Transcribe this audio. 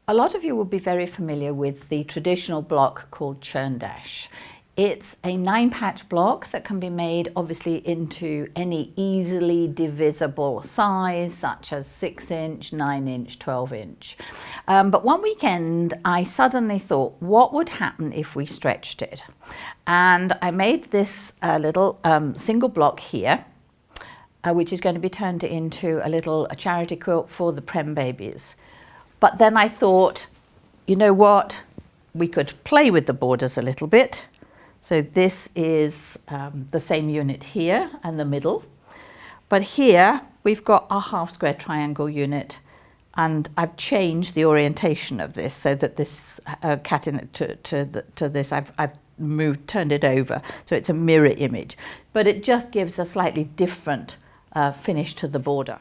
A lot of you will be very familiar with the traditional block called Churn Dash. It's a 9-patch block that can be made obviously into any easily divisible size, such as 6-inch, 9-inch, 12-inch. But one weekend I suddenly thought, what would happen if we stretched it? And I made this little single block here, which is going to be turned into a charity quilt for the Prem babies. But then I thought, you know what, we could play with the borders a little bit. So this is the same unit here and the middle. But here we've got our half square triangle unit, and I've changed the orientation of this so that this to this I've turned it over so it's a mirror image. But it just gives a slightly different finish to the border.